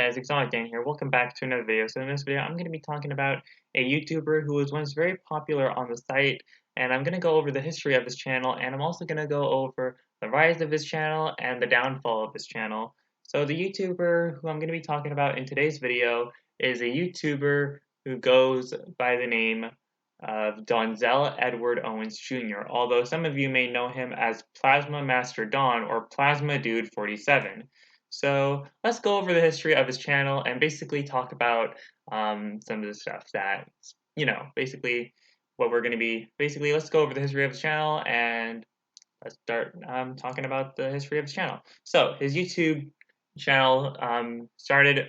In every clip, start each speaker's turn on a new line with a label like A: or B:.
A: guys, Exotic Dan here. Welcome back to another video. So in this video, I'm going to be talking about a YouTuber who was once very popular on the site, and I'm going to go over the history of his channel, and I'm also going to go over the rise of his channel and the downfall of his channel. So the YouTuber who I'm going to be talking about in today's video is a YouTuber who goes by the name of Donzel Edward Owens Jr., although some of you may know him as PlasmaMasterDon or PlasmaDude47. So let's go over the history of his channel and basically talk about some of the stuff that, basically what we're going to be, let's go over the history of his channel and let's start talking about the history of his channel. So his YouTube channel started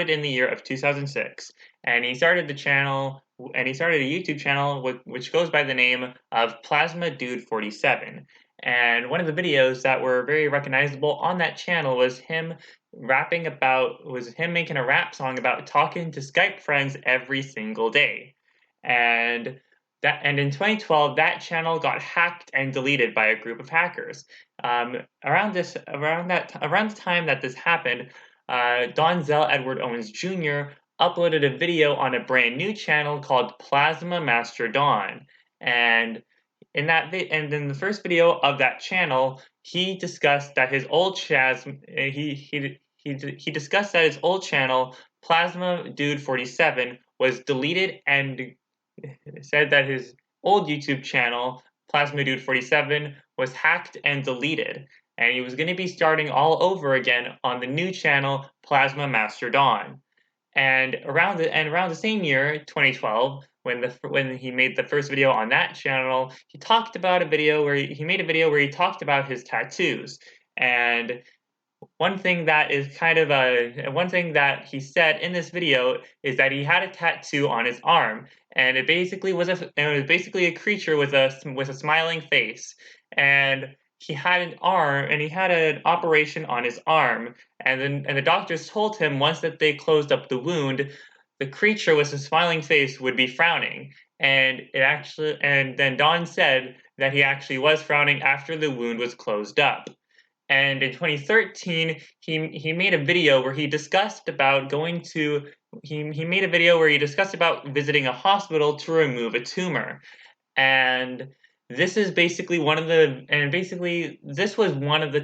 A: in the year of 2006, and he started a YouTube channel which goes by the name of PlasmaDude47. And one of the videos that were very recognizable on that channel was him making a rap song about talking to Skype friends every single day. And in 2012, that channel got hacked and deleted by a group of hackers. Around the time that this happened, Donzel Edward Owens Jr. uploaded a video on a brand new channel called PlasmaMasterDon, and in the first video of that channel, he discussed that his old discussed that his old channel PlasmaDude47 was deleted, and said that his old YouTube channel PlasmaDude47 was hacked and deleted, and he was going to be starting all over again on the new channel PlasmaMasterDon. And around the same year, 2012, when he made the first video on that channel, he made a video where he talked about his tattoos. And one thing that he said in this video is that he had a tattoo on his arm, and it was basically a creature with a smiling face, and he had an operation on his arm, and the doctors told him once that they closed up the wound, the creature with a smiling face would be frowning, and then Don said that he actually was frowning after the wound was closed up. And in 2013, he made a video where he discussed about visiting a hospital to remove a tumor. And this was one of the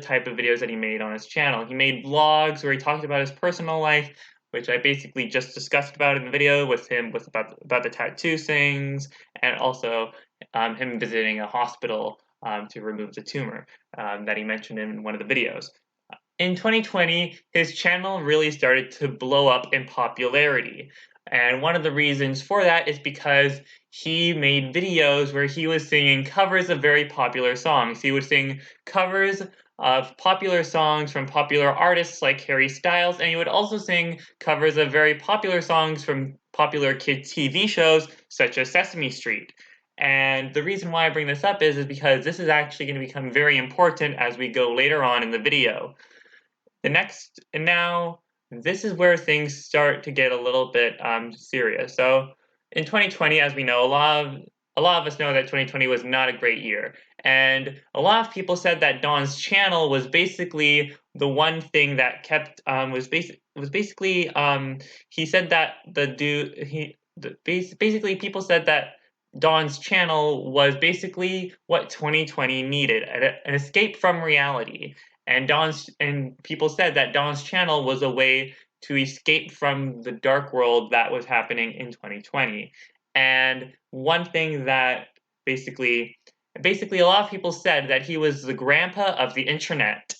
A: type of videos that he made on his channel. He made vlogs where he talked about his personal life, which I basically just discussed about in the video about the tattoo things, and also him visiting a hospital to remove the tumor that he mentioned in one of the videos. In 2020, his channel really started to blow up in popularity. And one of the reasons for that is because he made videos where he was singing covers of very popular songs. He would sing covers of popular songs from popular artists like Harry Styles, and he would also sing covers of very popular songs from popular kids' TV shows such as Sesame Street. And the reason why I bring this up is because this is actually going to become very important as we go later on in the video. Now, this is where things start to get a little bit serious. So, in 2020, as we know, a lot of us know that 2020 was not a great year, and a lot of people said that Don's channel was basically the one thing that kept he said that people said that Don's channel was basically what 2020 needed, an escape from reality. And people said that Don's channel was a way to escape from the dark world that was happening in 2020. And one thing that basically a lot of people said that he was the grandpa of the internet.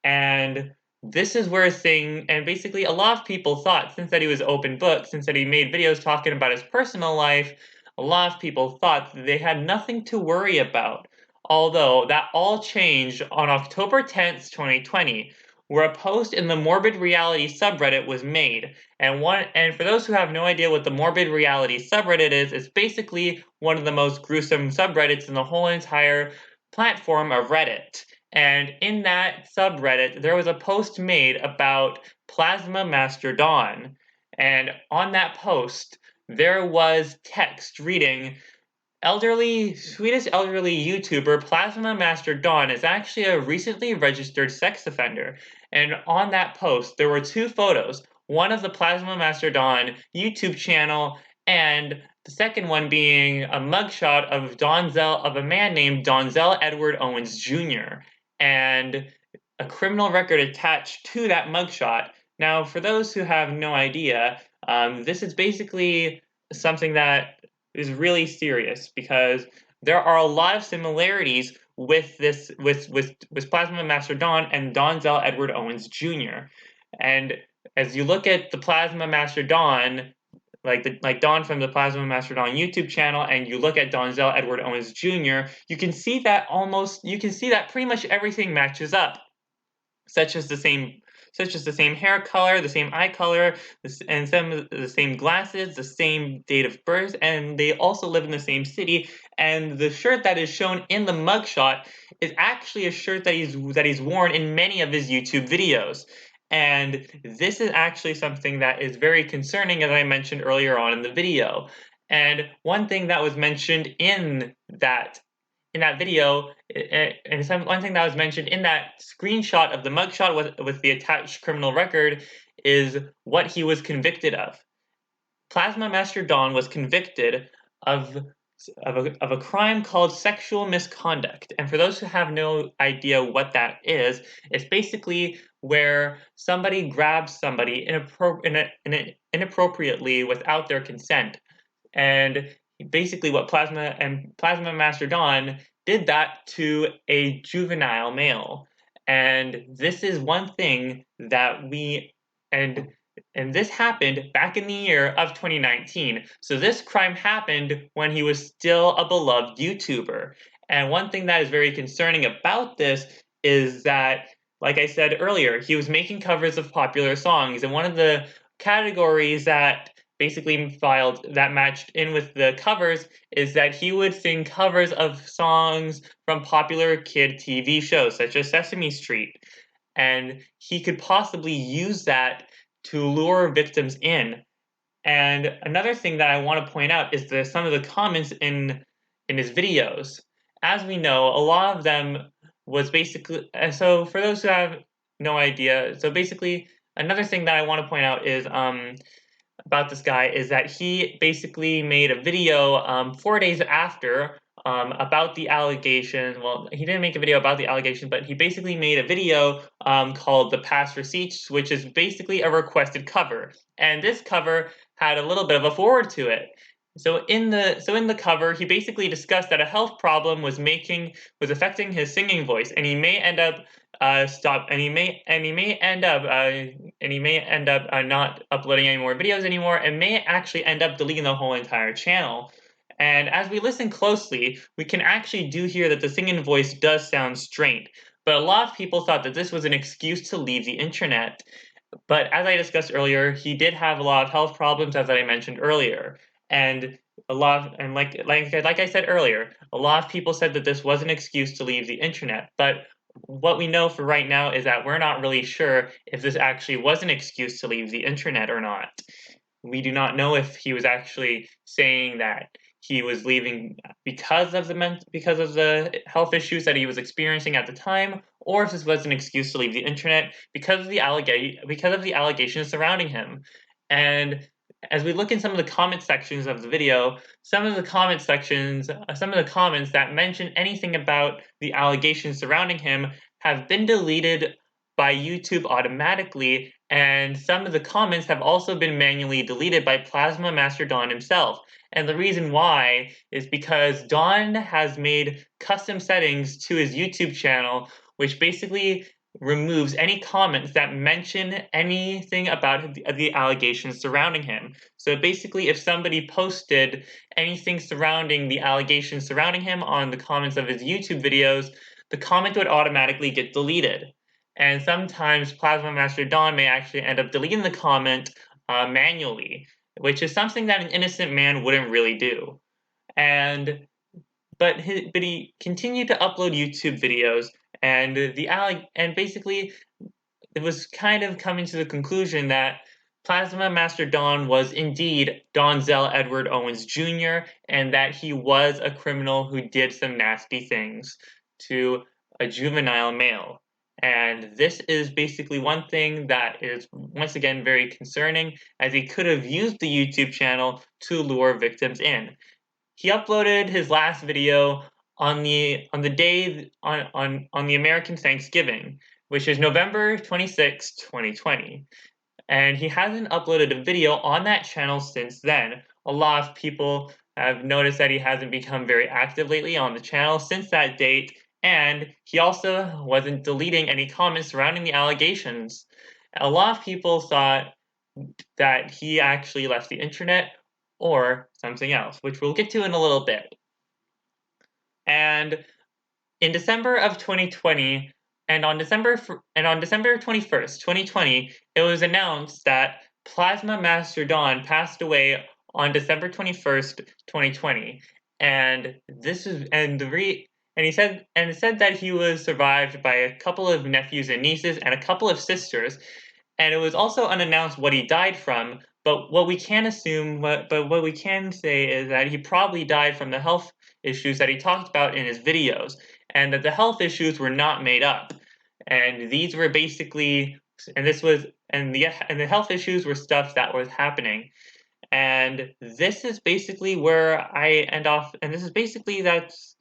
A: And this is where basically a lot of people thought, since that he was open book, since that he made videos talking about his personal life, a lot of people thought that they had nothing to worry about. Although that all changed on October 10th, 2020, where a post in the Morbid Reality Subreddit was made. And for those who have no idea what the Morbid Reality Subreddit is, it's basically one of the most gruesome subreddits in the whole entire platform of Reddit. And in that subreddit, there was a post made about PlasmaMasterDon. And on that post, there was text reading, Swedish elderly YouTuber PlasmaMasterDon is actually a recently registered sex offender. And on that post, there were two photos, one of the PlasmaMasterDon YouTube channel, and the second one being a mugshot of a man named Donzel Edward Owens Jr. and a criminal record attached to that mugshot. Now, for those who have no idea, this is basically something that is really serious because there are a lot of similarities with PlasmaMasterDon and Donzel Edward Owens Jr. And as you look at the PlasmaMasterDon, like Don from the PlasmaMasterDon YouTube channel, and you look at Donzel Edward Owens Jr., you can see that pretty much everything matches up, such as the same hair color, the same eye color, and some of the same glasses, the same date of birth, and they also live in the same city. And the shirt that is shown in the mugshot is actually a shirt that he's worn in many of his YouTube videos. And this is actually something that is very concerning, as I mentioned earlier on in the video. And one thing that was mentioned in that video, one thing that was mentioned in that screenshot of the mugshot with the attached criminal record is what he was convicted of. PlasmaMasterDon was convicted of a crime called sexual misconduct. And for those who have no idea what that is, it's basically where somebody grabs somebody inappropriately without their consent. And basically what PlasmaMasterDon did that to a juvenile male. And this is one thing that and this happened back in the year of 2019. So this crime happened when he was still a beloved YouTuber. And one thing that is very concerning about this is that, like I said earlier, he was making covers of popular songs. And one of the categories that basically that matched in with the covers is that he would sing covers of songs from popular kid TV shows such as Sesame Street. And he could possibly use that to lure victims in. And another thing that I want to point out is some of the comments in his videos. As we know, a lot of them was basically, so for those who have no idea, so basically another thing that I want to point out is about this guy is that he basically made a video 4 days after about the allegations. Well, he didn't make a video about the allegations, but he basically made a video called the Past Recedes, which is basically a requested cover. And this cover had a little bit of a forward to it. So in the cover, he basically discussed that a health problem was affecting his singing voice, and he may end up not uploading any more videos anymore, and may actually end up deleting the whole entire channel. And as we listen closely, we can actually hear that the singing voice does sound strained. But a lot of people thought that this was an excuse to leave the internet. But as I discussed earlier, he did have a lot of health problems, as I mentioned earlier. And like I said earlier, a lot of people said that this was an excuse to leave the internet. But what we know for right now is that we're not really sure if this actually was an excuse to leave the internet or not. We do not know if he was actually saying that he was leaving because of the health issues that he was experiencing at the time, or if this was an excuse to leave the internet because of the allegations surrounding him. And as we look in some of the comment sections of the video, some of the comments that mention anything about the allegations surrounding him have been deleted by YouTube automatically, and some of the comments have also been manually deleted by PlasmaMasterDon himself. And the reason why is because Don has made custom settings to his YouTube channel, which basically removes any comments that mention anything about the allegations surrounding him. So basically, if somebody posted anything surrounding the allegations surrounding him on the comments of his YouTube videos, the comment would automatically get deleted. And sometimes PlasmaMasterDon may actually end up deleting the comment manually, which is something that an innocent man wouldn't really do. But he continued to upload YouTube videos, and basically it was kind of coming to the conclusion that PlasmaMasterDon was indeed Donzel Edward Owens Jr., and that he was a criminal who did some nasty things to a juvenile male. And this is basically one thing that is, once again, very concerning, as he could have used the YouTube channel to lure victims in. He uploaded his last video on the day on the American Thanksgiving, which is November 26, 2020. And he hasn't uploaded a video on that channel since then. A lot of people have noticed that he hasn't become very active lately on the channel since that date, and he also wasn't deleting any comments surrounding the allegations. A lot of people thought that he actually left the internet or something else, which we'll get to in a little bit. And in December of 2020, and on December 21st, 2020, it was announced that PlasmaMasterDon passed away on December 21st, 2020. And this is and he said that he was survived by a couple of nephews and nieces and a couple of sisters. And it was also unannounced what he died from, but what we can assume, what we can say is that he probably died from the health issues that he talked about in his videos, and that the health issues were not made up. And these were basically, and this was, and the health issues were stuff that was happening. And this is basically where I end off, and this is basically that's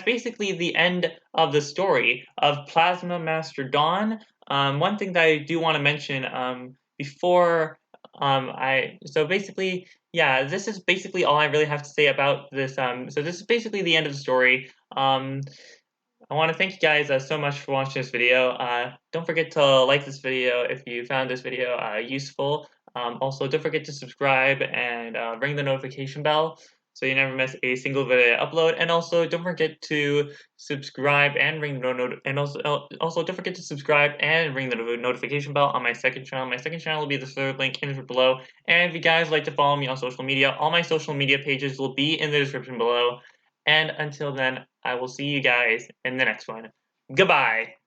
A: basically the end of the story of PlasmaMasterDon. One thing that I do want to mention before so basically, yeah, this is basically all I really have to say about this. So this is basically the end of the story. I want to thank you guys so much for watching this video. Don't forget to like this video if you found this video useful. Also, don't forget to subscribe and ring the notification bell so you never miss a single video upload. And also, don't forget to subscribe and ring the also don't forget to subscribe and ring the notification bell on my second channel. My second channel will be the third link in the below. And if you guys like to follow me on social media, all my social media pages will be in the description below. And until then, I will see you guys in the next one. Goodbye!